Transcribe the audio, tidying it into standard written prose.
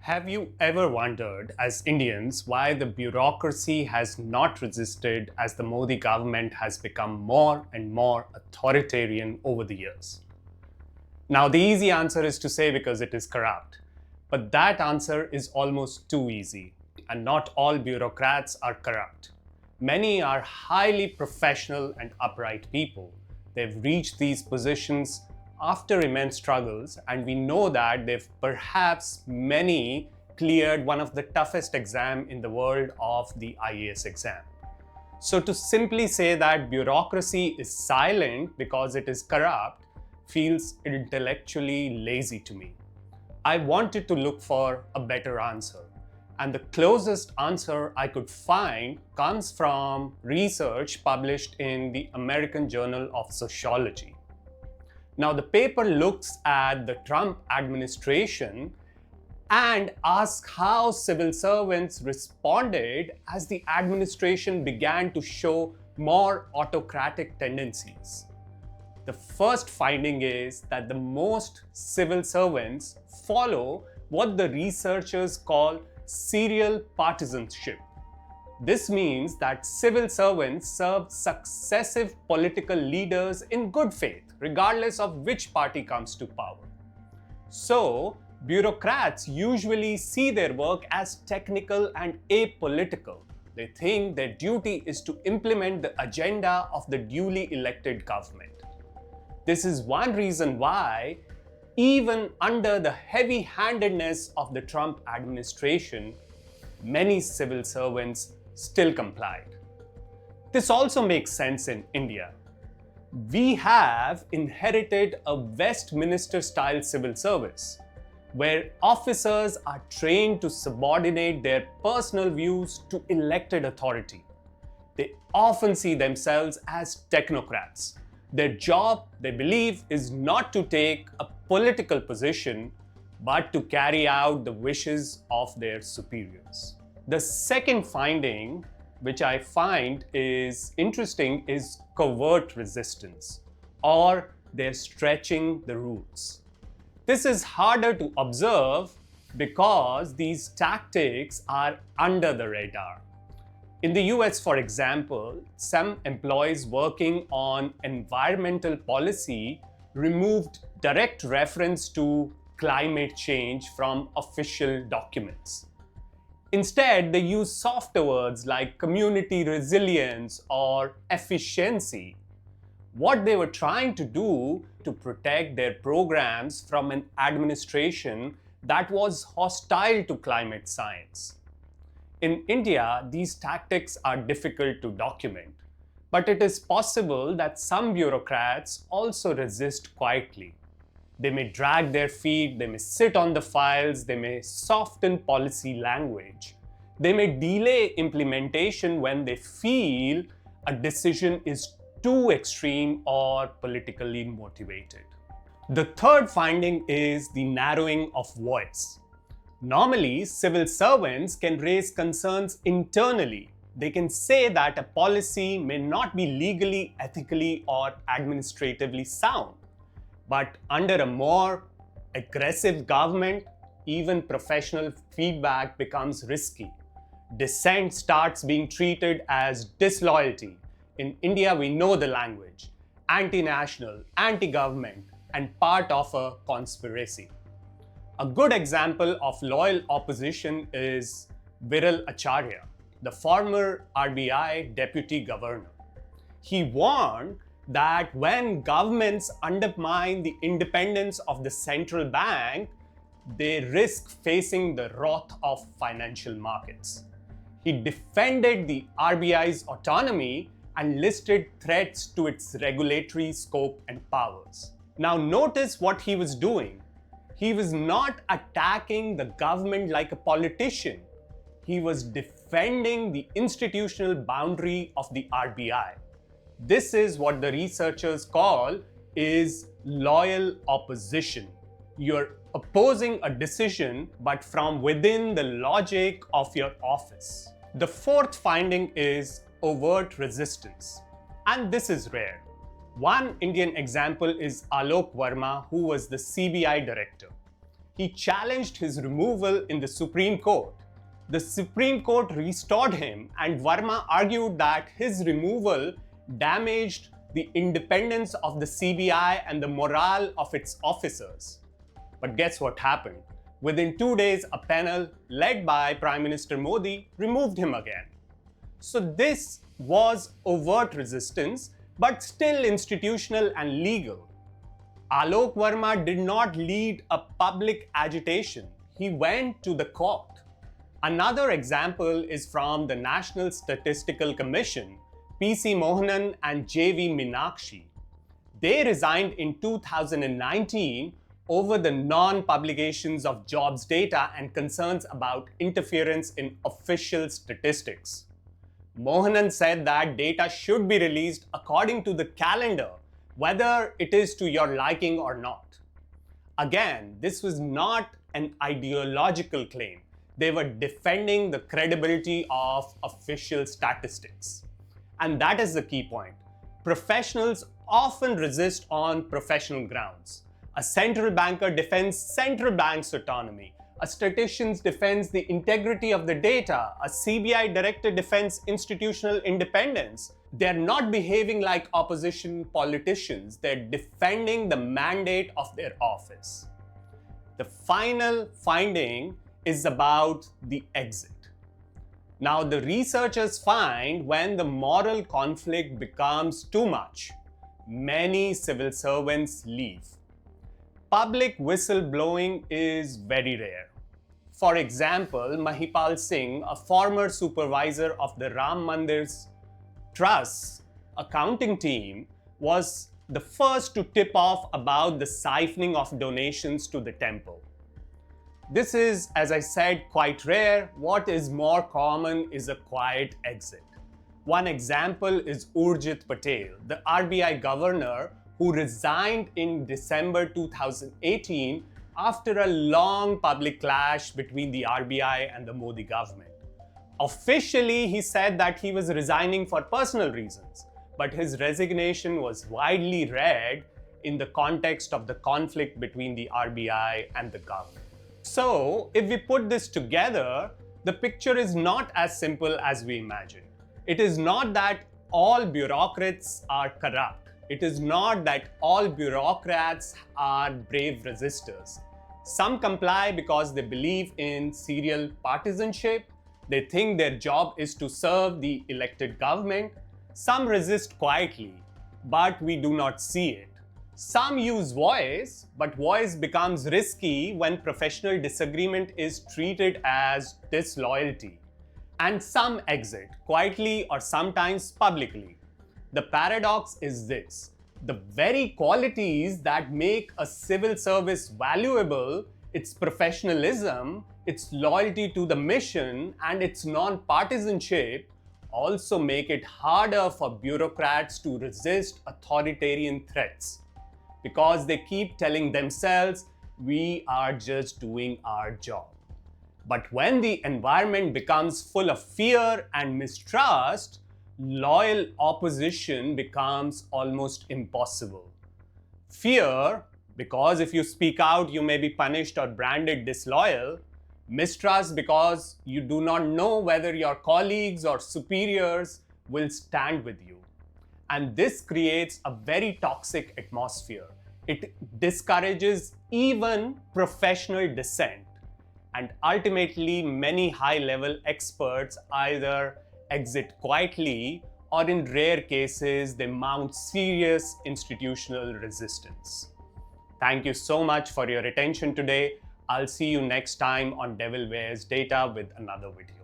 Have you ever wondered, as Indians, why the bureaucracy has not resisted as the Modi government has become more and more authoritarian over the years? Now, the easy answer is to say because it is corrupt. But that answer is almost too easy, and not all bureaucrats are corrupt. Many are highly professional and upright people. They've reached these positions after immense struggles, and we know that they've perhaps many cleared one of the toughest exams in the world of the IAS exam. So to simply say that bureaucracy is silent because it is corrupt feels intellectually lazy to me. I wanted to look for a better answer, and the closest answer I could find comes from research published in the American Journal of Sociology. Now, the paper looks at the Trump administration and asks how civil servants responded as the administration began to show more autocratic tendencies. The first finding is that the most civil servants follow what the researchers call serial partisanship. This means that civil servants serve successive political leaders in good faith, regardless of which party comes to power. So, bureaucrats usually see their work as technical and apolitical. They think their duty is to implement the agenda of the duly elected government. This is one reason why, even under the heavy-handedness of the Trump administration, many civil servants still complied. This also makes sense in India. We have inherited a Westminster-style civil service, where officers are trained to subordinate their personal views to elected authority. They often see themselves as technocrats. Their job, they believe, is not to take a political position, but to carry out the wishes of their superiors. The second finding, which I find is interesting, is covert resistance, or they're stretching the rules. This is harder to observe because these tactics are under the radar. In the US, for example, some employees working on environmental policy removed direct reference to climate change from official documents. Instead, they use softer words like community resilience or efficiency. What they were trying to do to protect their programs from an administration that was hostile to climate science. In India, these tactics are difficult to document, but it is possible that some bureaucrats also resist quietly. They may drag their feet, they may sit on the files, they may soften policy language. They may delay implementation when they feel a decision is too extreme or politically motivated. The third finding is the narrowing of voice. Normally, civil servants can raise concerns internally. They can say that a policy may not be legally, ethically, or administratively sound. But under a more aggressive government, even professional feedback becomes risky. Dissent starts being treated as disloyalty. In India, we know the language: anti-national, anti-government, and part of a conspiracy. A good example of loyal opposition is Viral Acharya, the former RBI deputy governor. He warned that when governments undermine the independence of the central bank, they risk facing the wrath of financial markets. He defended the RBI's autonomy and listed threats to its regulatory scope and powers. Now notice what he was doing. He was not attacking the government like a politician. He was defending the institutional boundary of the RBI. This is what the researchers call is loyal opposition. You're opposing a decision, but from within the logic of your office. The fourth finding is overt resistance, and this is rare. One Indian example is Alok Verma, who was the CBI director. he challenged his removal in the Supreme Court. The Supreme Court restored him, and Verma argued that his removal damaged the independence of the CBI and the morale of its officers. But guess what happened? Within 2 days, a panel led by Prime Minister Modi removed him again. So this was overt resistance, but still institutional and legal. Alok Verma did not lead a public agitation. He went to the court. Another example is from the National Statistical Commission, P.C. Mohanan and J.V. Meenakshi. They resigned in 2019 over the non-publications of jobs data and concerns about interference in official statistics. Mohanan said that data should be released according to the calendar, whether it is to your liking or not. Again, this was not an ideological claim. They were defending the credibility of official statistics. And that is the key point. Professionals often resist on professional grounds. A central banker defends central bank's autonomy. A statistician defends the integrity of the data. A CBI director defends institutional independence. They're not behaving like opposition politicians. They're defending the mandate of their office. The final finding is about the exit. Now, the researchers find when the moral conflict becomes too much, many civil servants leave. Public whistleblowing is very rare. For example, Mahipal Singh, a former supervisor of the Ram Mandir's Trust's accounting team, was the first to tip off about the siphoning of donations to the temple. This is, as I said, quite rare. What is more common is a quiet exit. One example is Urjit Patel, the RBI governor who resigned in December 2018 after a long public clash between the RBI and the Modi government. Officially, he said that he was resigning for personal reasons, but his resignation was widely read in the context of the conflict between the RBI and the government. So, if we put this together, the picture is not as simple as we imagine. It is not that all bureaucrats are corrupt. It is not that all bureaucrats are brave resistors. Some comply because they believe in serial partisanship. They think their job is to serve the elected government. Some resist quietly, but we do not see it. Some use voice, but voice becomes risky when professional disagreement is treated as disloyalty. And some exit, quietly or sometimes publicly. The paradox is this: the very qualities that make a civil service valuable, its professionalism, its loyalty to the mission, and its non-partisanship, also make it harder for bureaucrats to resist authoritarian threats. Because they keep telling themselves, we are just doing our job. But when the environment becomes full of fear and mistrust, loyal opposition becomes almost impossible. Fear, because if you speak out, you may be punished or branded disloyal. Mistrust, because you do not know whether your colleagues or superiors will stand with you. And this creates a very toxic atmosphere. It discourages even professional dissent. And ultimately, many high-level experts either exit quietly or in rare cases, they mount serious institutional resistance. Thank you so much for your attention today. I'll see you next time on Devil Wears Data with another video.